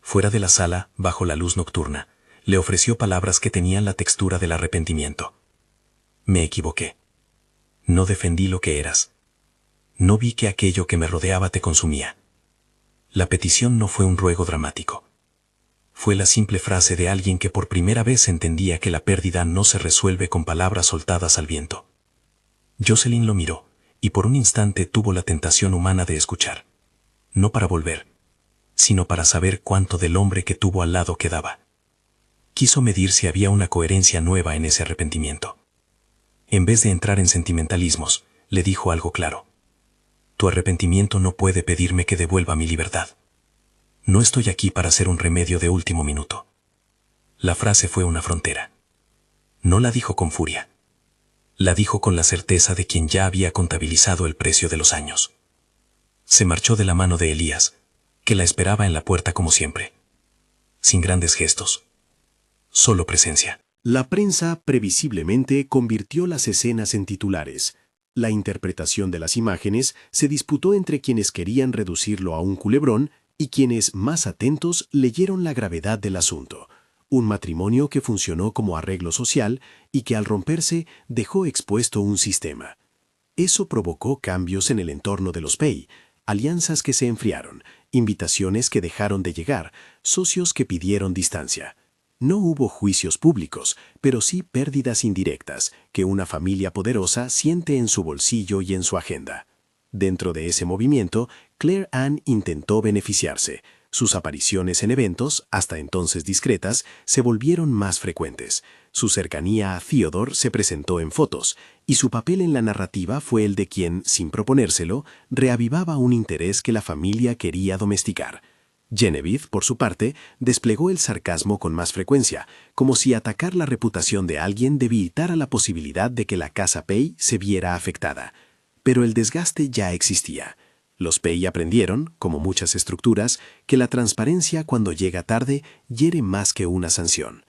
[SPEAKER 2] Fuera de la sala, bajo la luz nocturna, le ofreció palabras que tenían la textura del arrepentimiento. Me equivoqué. No defendí lo que eras. No vi que aquello que me rodeaba te consumía. La petición no fue un ruego dramático. Fue la simple frase de alguien que por primera vez entendía que la pérdida no se resuelve con palabras soltadas al viento. Jocelyn lo miró, y por un instante tuvo la tentación humana de escuchar. No para volver, sino para saber cuánto del hombre que tuvo al lado quedaba. Quiso medir si había una coherencia nueva en ese arrepentimiento. En vez de entrar en sentimentalismos, le dijo algo claro. Tu arrepentimiento no puede pedirme que devuelva mi libertad. No estoy aquí para hacer un remedio de último minuto. La frase fue una frontera. No la dijo con furia. La dijo con la certeza de quien ya había contabilizado el precio de los años. Se marchó de la mano de Elías, que la esperaba en la puerta como siempre. Sin grandes gestos. Solo presencia.
[SPEAKER 5] La prensa, previsiblemente, convirtió las escenas en titulares. La interpretación de las imágenes se disputó entre quienes querían reducirlo a un culebrón y quienes, más atentos, leyeron la gravedad del asunto. Un matrimonio que funcionó como arreglo social y que al romperse dejó expuesto un sistema.
[SPEAKER 2] Eso provocó cambios en el entorno de los Pei, alianzas que se enfriaron, invitaciones que dejaron de llegar, socios que pidieron distancia. No hubo juicios públicos, pero sí pérdidas indirectas que una familia poderosa siente en su bolsillo y en su agenda. Dentro de ese movimiento, Claire Ann intentó beneficiarse. Sus apariciones en eventos, hasta entonces discretas, se volvieron más frecuentes. Su cercanía a Theodore se presentó en fotos, y su papel en la narrativa fue el de quien, sin proponérselo, reavivaba un interés que la familia quería domesticar. Genevieve, por su parte, desplegó el sarcasmo con más frecuencia, como si atacar la reputación de alguien debilitara la posibilidad de que la casa Pei se viera afectada. Pero el desgaste ya existía. Los Pei aprendieron, como muchas estructuras, que la transparencia cuando llega tarde hiere más que una sanción.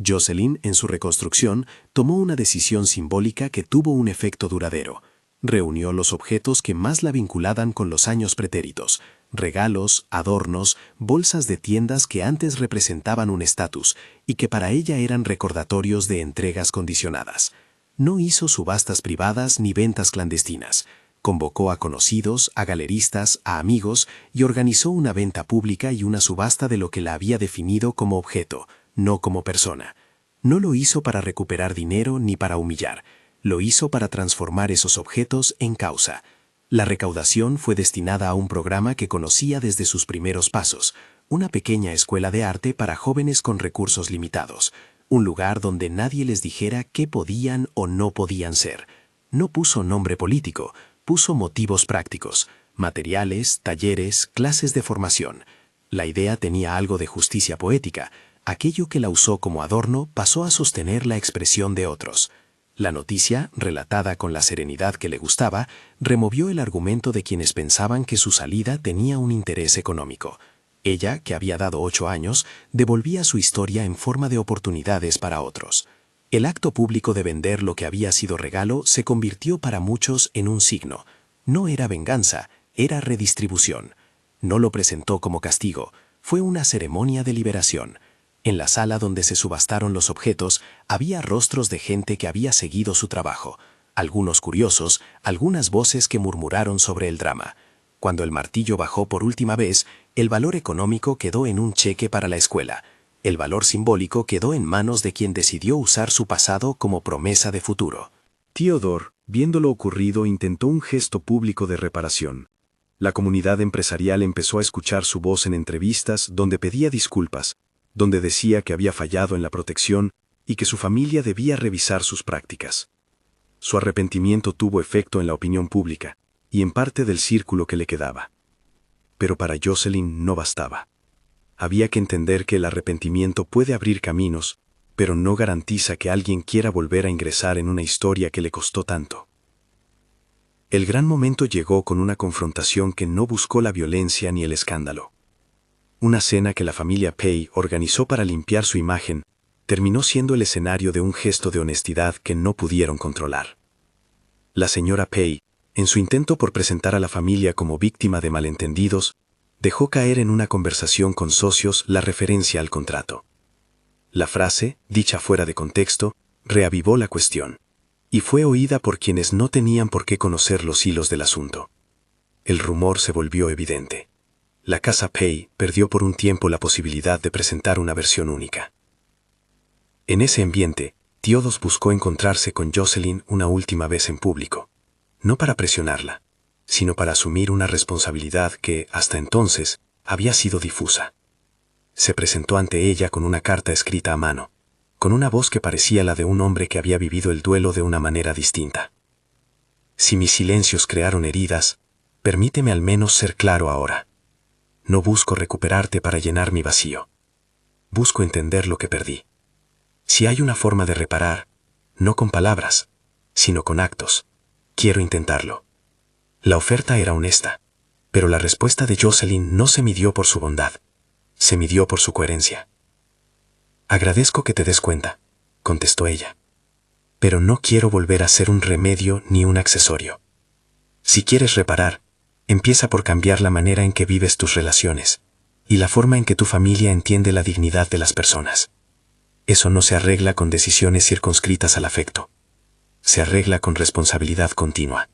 [SPEAKER 2] Jocelyn, en su reconstrucción, tomó una decisión simbólica que tuvo un efecto duradero. Reunió los objetos que más la vinculaban con los años pretéritos: regalos, adornos, bolsas de tiendas que antes representaban un estatus y que para ella eran recordatorios de entregas condicionadas. No hizo subastas privadas ni ventas clandestinas. Convocó a conocidos, a galeristas, a amigos y organizó una venta pública y una subasta de lo que la había definido como objeto, no como persona. No lo hizo para recuperar dinero ni para humillar. Lo hizo para transformar esos objetos en causa. La recaudación fue destinada a un programa que conocía desde sus primeros pasos, una pequeña escuela de arte para jóvenes con recursos limitados, un lugar donde nadie les dijera qué podían o no podían ser. No puso nombre político, puso motivos prácticos, materiales, talleres, clases de formación. La idea tenía algo de justicia poética. Aquello que la usó como adorno pasó a sostener la expresión de otros. La noticia, relatada con la serenidad que le gustaba, removió el argumento de quienes pensaban que su salida tenía un interés económico. Ella, que había dado 8 años, devolvía su historia en forma de oportunidades para otros. El acto público de vender lo que había sido regalo se convirtió para muchos en un signo. No era venganza, era redistribución. No lo presentó como castigo, fue una ceremonia de liberación. En la sala donde se subastaron los objetos había rostros de gente que había seguido su trabajo, algunos curiosos, algunas voces que murmuraron sobre el drama. Cuando el martillo bajó por última vez, el valor económico quedó en un cheque para la escuela. El valor simbólico quedó en manos de quien decidió usar su pasado como promesa de futuro. Theodore, viendo lo ocurrido, intentó un gesto público de reparación. La comunidad empresarial empezó a escuchar su voz en entrevistas donde pedía disculpas, donde decía que había fallado en la protección y que su familia debía revisar sus prácticas. Su arrepentimiento tuvo efecto en la opinión pública y en parte del círculo que le quedaba. Pero para Jocelyn no bastaba. Había que entender que el arrepentimiento puede abrir caminos, pero no garantiza que alguien quiera volver a ingresar en una historia que le costó tanto. El gran momento llegó con una confrontación que no buscó la violencia ni el escándalo. Una cena que la familia Pei organizó para limpiar su imagen terminó siendo el escenario de un gesto de honestidad que no pudieron controlar. La señora Pei, en su intento por presentar a la familia como víctima de malentendidos, dejó caer en una conversación con socios la referencia al contrato. La frase, dicha fuera de contexto, reavivó la cuestión, y fue oída por quienes no tenían por qué conocer los hilos del asunto. El rumor se volvió evidente. La casa Pei perdió por un tiempo la posibilidad de presentar una versión única. En ese ambiente, Theodore buscó encontrarse con Jocelyn una última vez en público, no para presionarla, sino para asumir una responsabilidad que, hasta entonces, había sido difusa. Se presentó ante ella con una carta escrita a mano, con una voz que parecía la de un hombre que había vivido el duelo de una manera distinta. Si mis silencios crearon heridas, permíteme al menos ser claro ahora. No busco recuperarte para llenar mi vacío. Busco entender lo que perdí. Si hay una forma de reparar, no con palabras, sino con actos, quiero intentarlo. La oferta era honesta, pero la respuesta de Jocelyn no se midió por su bondad, se midió por su coherencia. Agradezco que te des cuenta, contestó ella, pero no quiero volver a ser un remedio ni un accesorio. Si quieres reparar, empieza por cambiar la manera en que vives tus relaciones y la forma en que tu familia entiende la dignidad de las personas. Eso no se arregla con decisiones circunscritas al afecto. Se arregla con responsabilidad continua.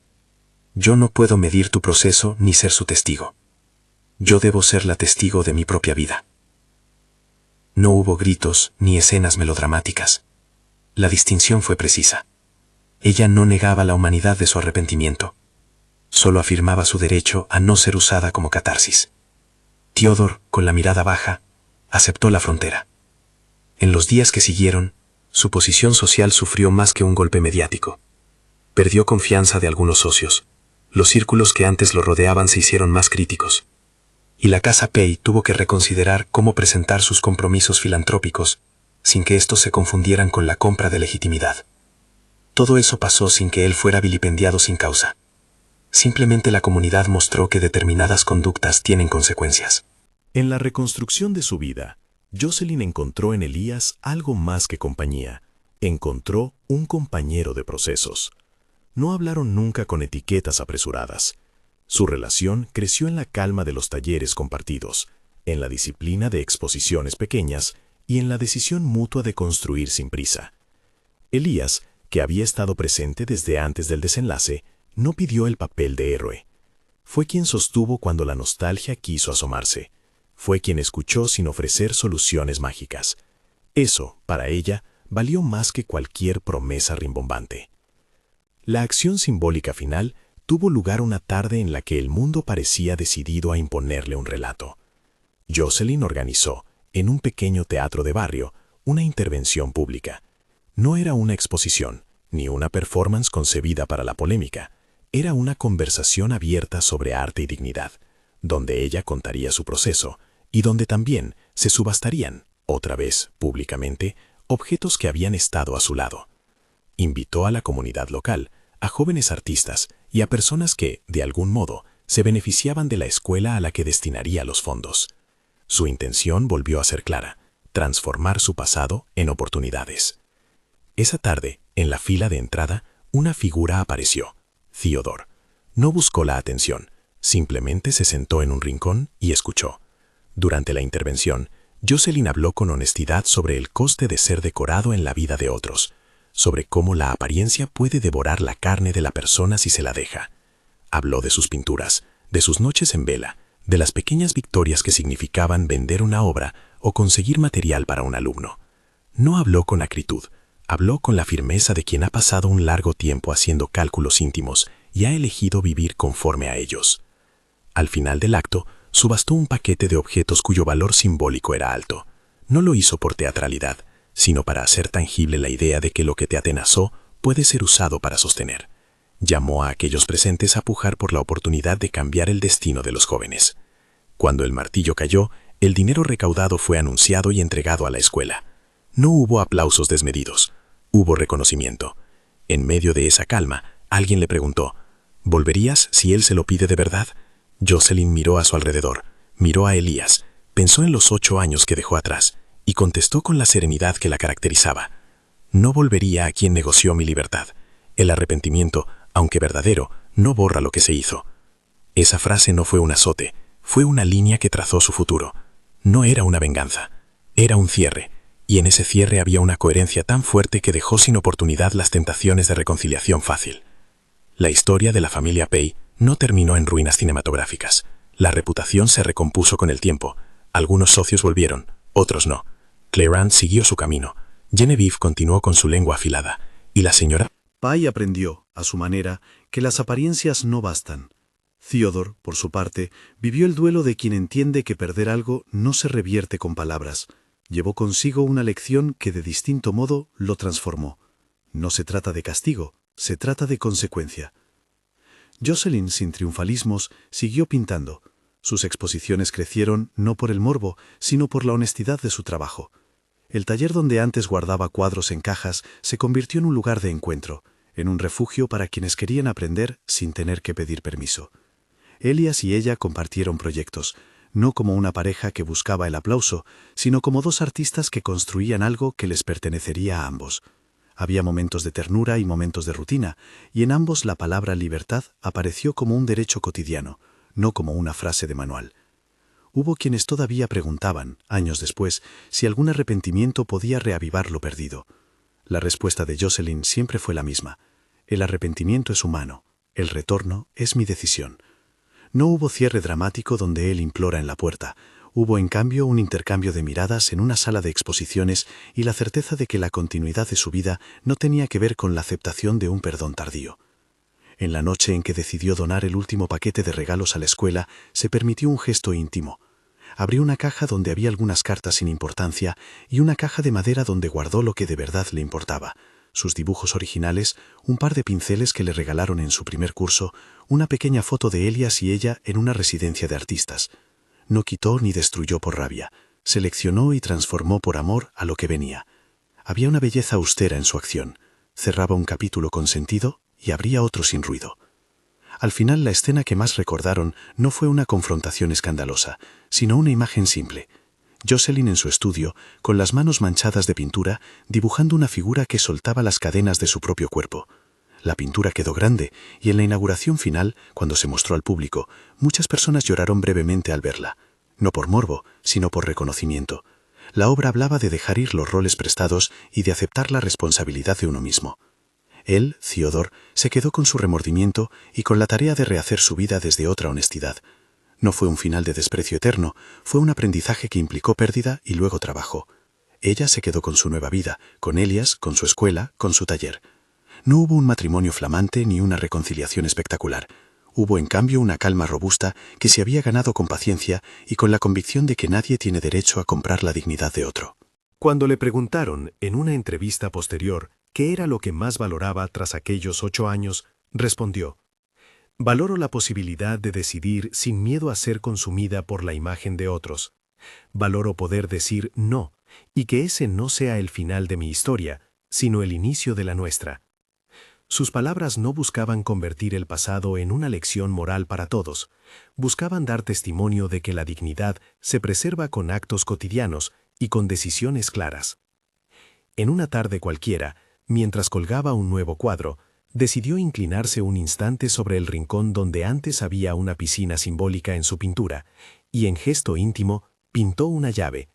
[SPEAKER 4] Yo no puedo medir tu proceso ni ser su testigo. Yo debo ser la testigo de mi propia vida. No hubo gritos ni escenas melodramáticas. La distinción fue precisa. Ella no negaba la humanidad de su arrepentimiento. Solo afirmaba su derecho a no ser usada como catarsis. Theodore, con la mirada baja, aceptó la frontera. En los días que siguieron, su posición social sufrió más que un golpe mediático. Perdió confianza de algunos socios. Los círculos que antes lo rodeaban se hicieron más críticos. Y la Casa Pei tuvo que reconsiderar cómo presentar sus compromisos filantrópicos, sin que estos se confundieran con la compra de legitimidad. Todo eso pasó sin que él fuera vilipendiado sin causa. Simplemente la comunidad mostró que determinadas conductas tienen consecuencias.
[SPEAKER 1] En la reconstrucción de su vida, Jocelyn encontró en Elías algo más que compañía. Encontró un compañero de procesos. No hablaron nunca con etiquetas apresuradas. Su relación creció en la calma de los talleres compartidos, en la disciplina de exposiciones pequeñas y en la decisión mutua de construir sin prisa. Elías, que había estado presente desde antes del desenlace, no pidió el papel de héroe. Fue quien sostuvo cuando la nostalgia quiso asomarse. Fue quien escuchó sin ofrecer soluciones mágicas. Eso, para ella, valió más que cualquier promesa rimbombante. La acción simbólica final tuvo lugar una tarde en la que el mundo parecía decidido a imponerle un relato. Jocelyn organizó, en un pequeño teatro de barrio, una intervención pública. No era una exposición, ni una performance concebida para la polémica. Era una conversación abierta sobre arte y dignidad, donde ella contaría su proceso y donde también se subastarían, otra vez públicamente, objetos que habían estado a su lado. Invitó a la comunidad local, a jóvenes artistas y a personas que, de algún modo, se beneficiaban de la escuela a la que destinaría los fondos. Su intención volvió a ser clara: transformar su pasado en oportunidades. Esa tarde, en la fila de entrada, una figura apareció: Theodore. No buscó la atención, simplemente se sentó en un rincón y escuchó. Durante la intervención, Jocelyn habló con honestidad sobre el coste de ser decorado en la vida de otros, sobre cómo la apariencia puede devorar la carne de la persona si se la deja. Habló de sus pinturas, de sus noches en vela, de las pequeñas victorias que significaban vender una obra o conseguir material para un alumno. No habló con acritud, habló con la firmeza de quien ha pasado un largo tiempo haciendo cálculos íntimos y ha elegido vivir conforme a ellos. Al final del acto, subastó un paquete de objetos cuyo valor simbólico era alto. No lo hizo por teatralidad, sino para hacer tangible la idea de que lo que te atenazó puede ser usado para sostener. Llamó a aquellos presentes a pujar por la oportunidad de cambiar el destino de los jóvenes. Cuando el martillo cayó, el dinero recaudado fue anunciado y entregado a la escuela. No hubo aplausos desmedidos, hubo reconocimiento. En medio de esa calma, alguien le preguntó: ¿volverías si él se lo pide de verdad? Jocelyn miró a su alrededor, miró a Elías, pensó en los 8 años que dejó atrás y contestó con la serenidad que la caracterizaba: no volvería a quien negoció mi libertad. El arrepentimiento, aunque verdadero, no borra lo que se hizo. Esa frase no fue un azote, fue una línea que trazó su futuro. No era una venganza, era un cierre, y en ese cierre había una coherencia tan fuerte que dejó sin oportunidad las tentaciones de reconciliación fácil. La historia de la familia Pei no terminó en ruinas cinematográficas. La reputación se recompuso con el tiempo. Algunos socios volvieron, otros no. Clarence siguió su camino. Genevieve continuó con su lengua afilada. Y la señora
[SPEAKER 2] Pei aprendió, a su manera, que las apariencias no bastan. Theodore, por su parte, vivió el duelo de quien entiende que perder algo no se revierte con palabras. Llevó consigo una lección que de distinto modo lo transformó. No se trata de castigo, se trata de consecuencia. Jocelyn, sin triunfalismos, siguió pintando. Sus exposiciones crecieron no por el morbo, sino por la honestidad de su trabajo. El taller donde antes guardaba cuadros en cajas se convirtió en un lugar de encuentro, en un refugio para quienes querían aprender sin tener que pedir permiso. Elías y ella compartieron proyectos, no como una pareja que buscaba el aplauso, sino como dos artistas que construían algo que les pertenecería a ambos. Había momentos de ternura y momentos de rutina, y en ambos la palabra libertad apareció como un derecho cotidiano, no como una frase de manual. Hubo quienes todavía preguntaban, años después, si algún arrepentimiento podía reavivar lo perdido. La respuesta de Jocelyn siempre fue la misma: el arrepentimiento es humano,
[SPEAKER 3] El retorno es mi decisión. No hubo cierre dramático donde él implora en la puerta. Hubo en cambio un intercambio de miradas en una sala de exposiciones y la certeza de que la continuidad de su vida no tenía que ver con la aceptación de un perdón tardío. En la noche en que decidió donar el último paquete de regalos a la escuela, se permitió un gesto íntimo. Abrió una caja donde había algunas cartas sin importancia y una caja de madera donde guardó lo que de verdad le importaba: sus dibujos originales, un par de pinceles que le regalaron en su primer curso, una pequeña foto de Elias y ella en una residencia de artistas. No quitó ni destruyó por rabia, seleccionó y transformó por amor a lo que venía. Había una belleza austera en su acción. Cerraba un capítulo con sentido y abría otro sin ruido. Al final, la escena que más recordaron no fue una confrontación escandalosa, sino una imagen simple. Jocelyn en su estudio, con las manos manchadas de pintura, dibujando una figura que soltaba las cadenas de su propio cuerpo. La pintura quedó grande, y en la inauguración final, cuando se mostró al público, muchas personas lloraron brevemente al verla. No por morbo, sino por reconocimiento. La obra hablaba de dejar ir los roles prestados y de aceptar la responsabilidad de uno mismo. Él, Theodore, se quedó con su remordimiento y con la tarea de rehacer su vida desde otra honestidad. No fue un final de desprecio eterno, fue un aprendizaje que implicó pérdida y luego trabajo. Ella se quedó con su nueva vida, con Elias, con su escuela, con su taller. No hubo un matrimonio flamante ni una reconciliación espectacular. Hubo en cambio una calma robusta que se había ganado con paciencia y con la convicción de que nadie tiene derecho a comprar la dignidad de otro.
[SPEAKER 2] Cuando le preguntaron, en una entrevista posterior, qué era lo que más valoraba tras aquellos 8 años, respondió: «Valoro la posibilidad de decidir sin miedo a ser consumida por la imagen de otros. Valoro poder decir no, y que ese no sea el final de mi historia, sino el inicio de la nuestra». Sus palabras no buscaban convertir el pasado en una lección moral para todos, buscaban dar testimonio de que la dignidad se preserva con actos cotidianos y con decisiones claras. En una tarde cualquiera, mientras colgaba un nuevo cuadro, decidió inclinarse un instante sobre el rincón donde antes había una piscina simbólica en su pintura, y en gesto íntimo pintó una llave,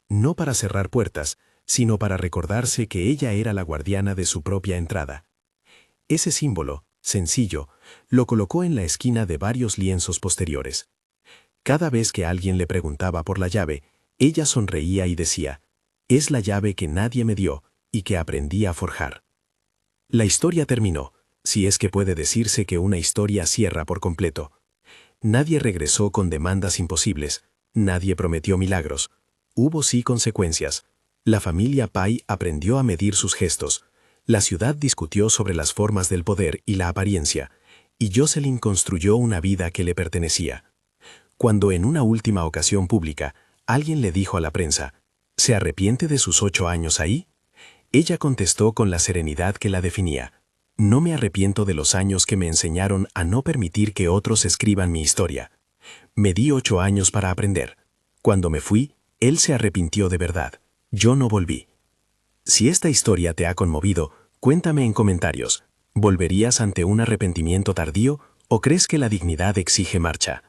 [SPEAKER 2] no para cerrar puertas, sino para recordarse que ella era la guardiana de su propia entrada. Ese símbolo, sencillo, lo colocó en la esquina de varios lienzos posteriores. Cada vez que alguien le preguntaba por la llave, ella sonreía y decía: «Es la llave que nadie me dio y que aprendí a forjar». La historia terminó, si es que puede decirse que una historia cierra por completo. Nadie regresó con demandas imposibles, nadie prometió milagros. Hubo sí consecuencias. La familia Pai aprendió a medir sus gestos. La ciudad discutió sobre las formas del poder y la apariencia, y Jocelyn construyó una vida que le pertenecía. Cuando en una última ocasión pública, alguien le dijo a la prensa: «¿Se arrepiente de sus 8 años ahí?», ella contestó con la serenidad que la definía: «No me arrepiento de los años que me enseñaron a no permitir que otros escriban mi historia. Me di 8 años para aprender. Cuando me fui, él se arrepintió de verdad. Yo no volví». Si esta historia te ha conmovido, cuéntame en comentarios. ¿Volverías ante un arrepentimiento tardío o crees que la dignidad exige marcha?